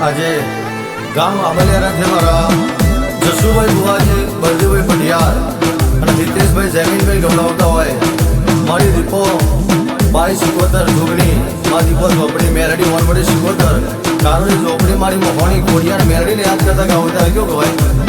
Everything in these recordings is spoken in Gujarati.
આજે ગામ આબલિયારાથી મારા જસુભાઈ બુવાજી બળદેવભાઈ પઢિયાર અને હિતેશભાઈ જમીનભાઈ ગવડાવતા હોય મારી દીપો 22-77 જોગણી મારી દીપો ઝોપડી મેરડી વનવડી 77 કારોની ઝોપડી મારી મોહણી કોડિયાર મેરડીને યાદ કરતા ગાવતા કેવું કહેવાય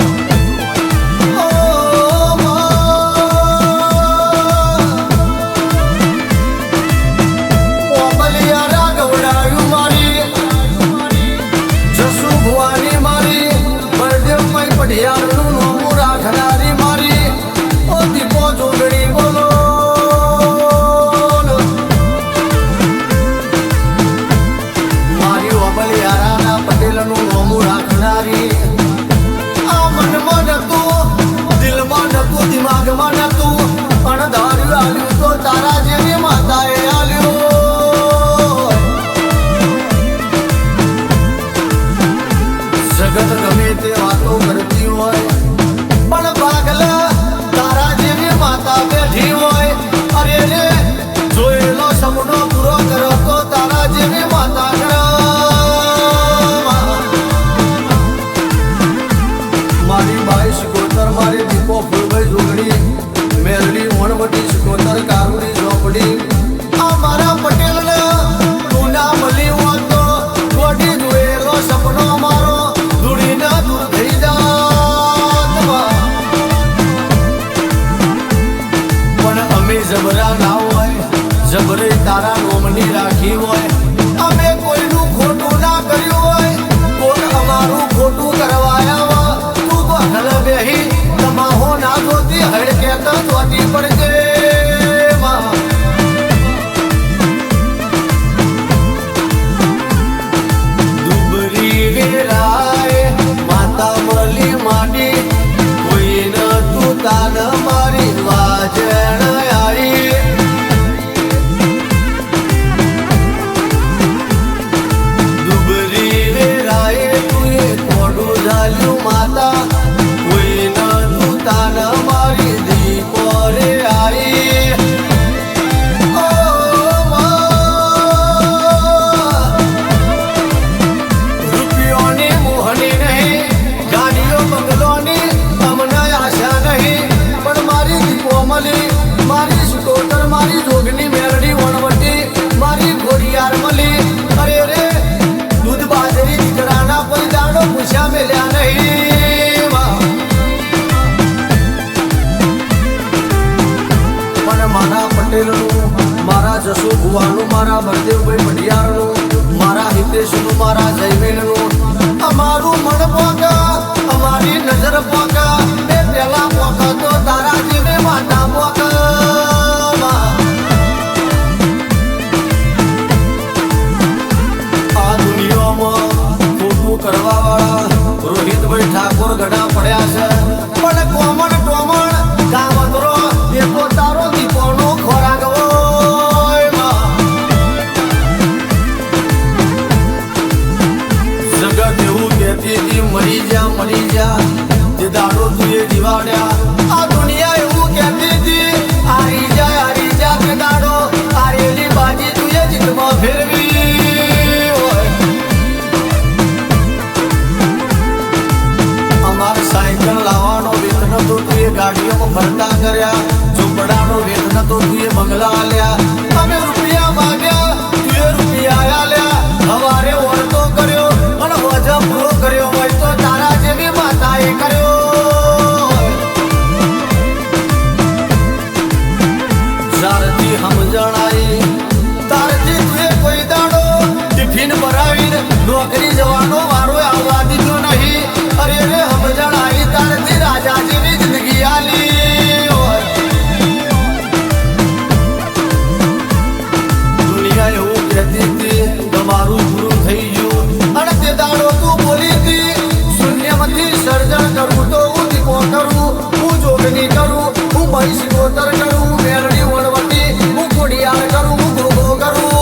જગત ગમે તે વાતો કરતી હોય પણ પાગલા તારા જેવી માતા બેઠી હોય અરે રે જોયેલો સપનો પૂરો કરો તો તારા જેવી માતા મારી 22-77 મારી દીપો ફૂલભાઈ જોગણી મેરડી વણવટી 77 કારુડી ઝોપડી આ મારા પટેલ તું ના મળી હોત તો ગોડી જોયેલો સપનો મારો જબરા ના હોય જબરે તારા નોમની રાખી હોય અમે કોઈનું ખોટું ના કર્યું હોય કોઈ અમારું ખોટું કરવાયા હોય તું તો હલ બેહી તમાહો ના જોતી હડ કેતા જોતી પડજે દુબરી વેરાય માતા મળી માડી કોઈ ન તું તાન મારી વાજણ માતા કોઈ ન તું તાન મારી દીપો રે આઈ રૂપિયોની મોહની નહીં ગાડીઓ બંગલોની અમને આશા નહીં પણ મારી દીપો મળી મારી 77 મારી જોગની મેરડી વણવટી મારી ઘોડિયાર મળી અરે રે દૂધ બાજરી દીકરાના કોઈ દાડો પૂછ્યા મેલ્યા નહીં મારા પટેલનું મારા જસુ ભુવાનું મારા બળદેવભાઈ પઢિયારનું મારા હિતેશનું મારા જયમીનનું અમારું મન પોકા અમારી નજર પોકા એ પેલા પોકા તો તારા જીવે માતા પોકા આ દુનિયામાં ખોટું કરવા વાળા રોહિતભાઈ ઠાકોર ગઢા પડ્યા છે પણ કોમણ ટોમણ કામતરો એ તો તારો દીપોનો ખોરાક હોય જગત એવું કહેતી હતી મરી જા જે દાડો તું એ જીવાડ્યા આ દુનિયા એવું કહેતી હતી હારી જા કે દાડો હારેલી બાજી તું એ જીતમાં ફેરવી અમારે સાયકલ લાવવાનો વેતન તો તું એ ગાડીઓમાં ભરતા કર્યા ઝૂંપડાનો વેતન તો તું એ બંગલા આલ્યા અમે રૂપિયા માગ્યા તું એ રૂપિયા આલ્યા હવારે ઓળતો કર્યો અને વજન પૂરો કર્યો હોય તો તારા જેવી માતાએ કર્યો જ્યારથી સમજણ આવી તારથી તું એ કોઈ દાડો ટિફિન ભરાવીને નોકરી જવાનો વારો આવવા દીધો નહીં અરે રે સમજણ આવી તારથી રાજા જેવી જિંદગી આલી તમારું પૂરું થઈ ગયું અને તે દાડો તું બોલી હતી શૂન્યમાંથી સર્જન કરું તો હું દીપો કરું હું જોગની કરું હું 22-77 કરું મેરડી વણવટી હું કોડિયાર કરું હું ગોગો કરું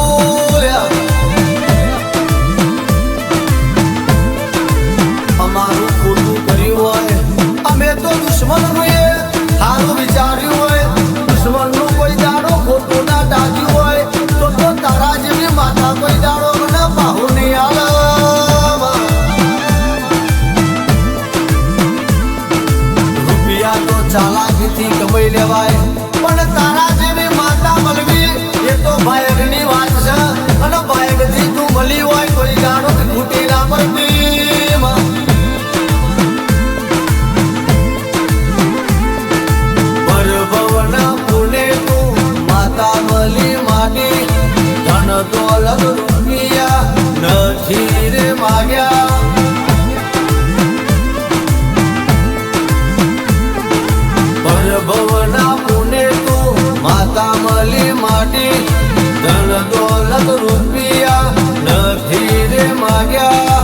લાગ્યા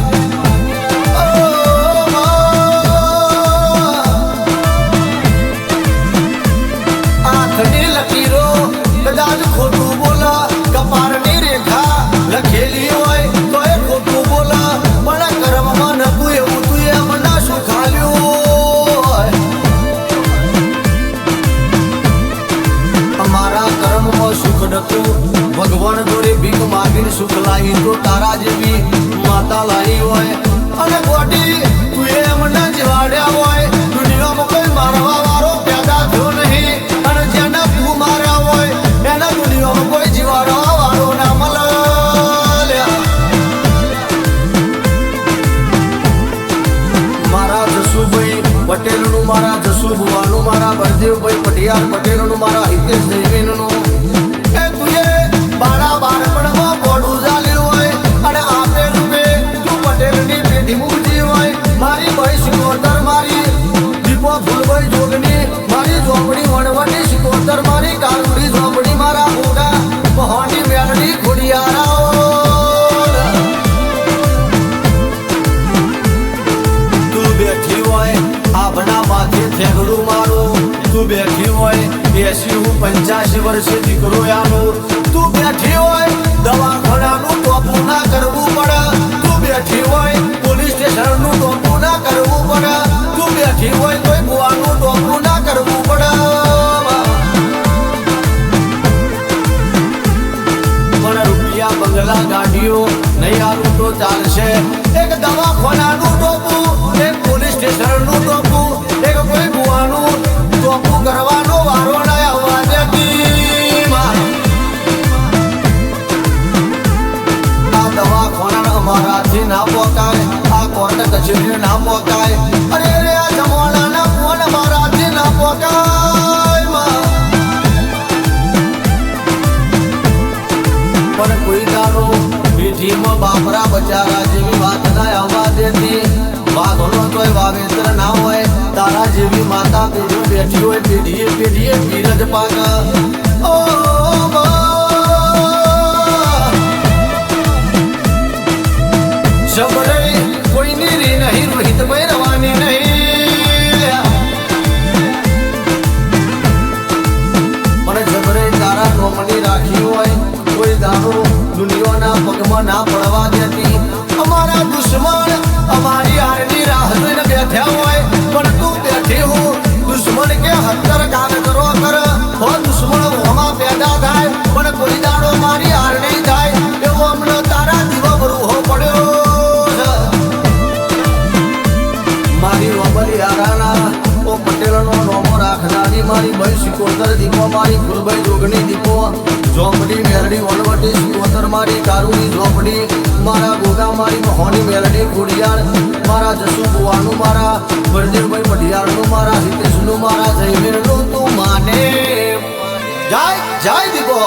આંખની લકીરો કદાચ ખોટું બોલા કપાળની રેખા લખેલી હોય તો એ ખોટું બોલા પણ કર્મમાં નતું એવું તું એમ ના સુખાલ્યું અમારા કર્મમાં સુખ નતું ભગવાન જોડે ભીખ માગીને સુખ લાવી તો તારા જેવી માતા લાવી હોય અને ગોડી તું એમ ના જીવાડ્યા હોય દુનિયામાં કોઈ મારવા વાળો પેદા થયો નહીં અને જેને તું માર્યા હોય એના દુનિયામાં કોઈ જીવાડવા વાળો ના મળ્યા મારા જસુભાઈ પટેલનું મારા જસુભવાનું મારા બળદેવભાઈ પટિયાર પટેલનું મારા હિતેશ જયવીનનું એ તુએ બાળા બાળપણમાં બોડું ચાલ્યું હોય અને આપે રૂપે તું પટેલની પેઢી મૂકતી હોય મારી ભાઈ શિકોતર મારી દીપો ફૂલભાઈ જોગની મારી ઝોપડી વણવટી શિકોતર મારી કાળુડી ઝોપડી મારા મોટા મહોની મેલડી ખોડિયારાઓ તું બેઠી હોય આભના માથે થેગડું મારું તું બેઠી હોય 80-85 વર્ષે દીકરો આનો તું બેઠી હોય દવાખાનાનું ટોપું ના કરવું પડે તું બેઠી હોય પોલીસ સ્ટેશનનું ટોપું ના કરવું પડે તું બેઠી હોય કોઈ ગુવાનું ટોપું ના કરવું પડે પણ રૂપિયા બંગલા ગાડીઓ નહીં આવું તો ચાલશે એક દવાખાનાનું ટોપું એક પોલીસ સ્ટેશનનું ટોપું એક કોઈ ગુવાનું ટોપું કરવાનો વારો ના આવવા દેતી આ દવાખાના અમારાથી ના પોકાય આ કોર્ટ કચેરી ના પોકાય અરે રે આ જમાનાના ફોન અમારાથી ના પોકાય પણ કોઈ દાડો પીઠીમાં બાપરા બચારા જેવી વાત ના આવવા દેતી વાઘનો તોય વાવેતર ના હોય તારા જેવી માતા પેઢી બેઠી હોય પેઢીએ પેઢીએ પીરજ પાક ઓ જબરે કોઈની રી નહીં રોહિત ભાઈ રવાની નહીં પણ જબરે તારા નોમની રાખી હોય કોઈ દાડો દુનિયાના પગમાં ના પડવા દેતી અમારા દુશ્મન અમારી હારની રાહ જોઈને બેઠ્યા હોય પણ તું બેઠી હું દુશ્મન કે 70 કામ કરો કર હો દુશ્મન હોમાં પેદા થાય પણ કોઈ દાડો મારી હાર નહીં થાય એવો અમને તારા દીવા રૂહો પડ્યો મારી વબરી હારાના ઓ પટેલનો નોમો રાખનારી મારી ભાઈ શિકોતર દીપો મારી ફૂલભાઈ જોગણી દીપો ઝોપડી મેલડી વણવટી શિકોતર મારી કારુની ઝોપડી મારા ગોગા મારી મહોની મેલડી ખોડિયાર મારા જસુ બુવાનું મારા બળદેવભાઈ પટિયારનું મારા હિતેશનું મારા જયવીરનું તું માને જય જય દીપો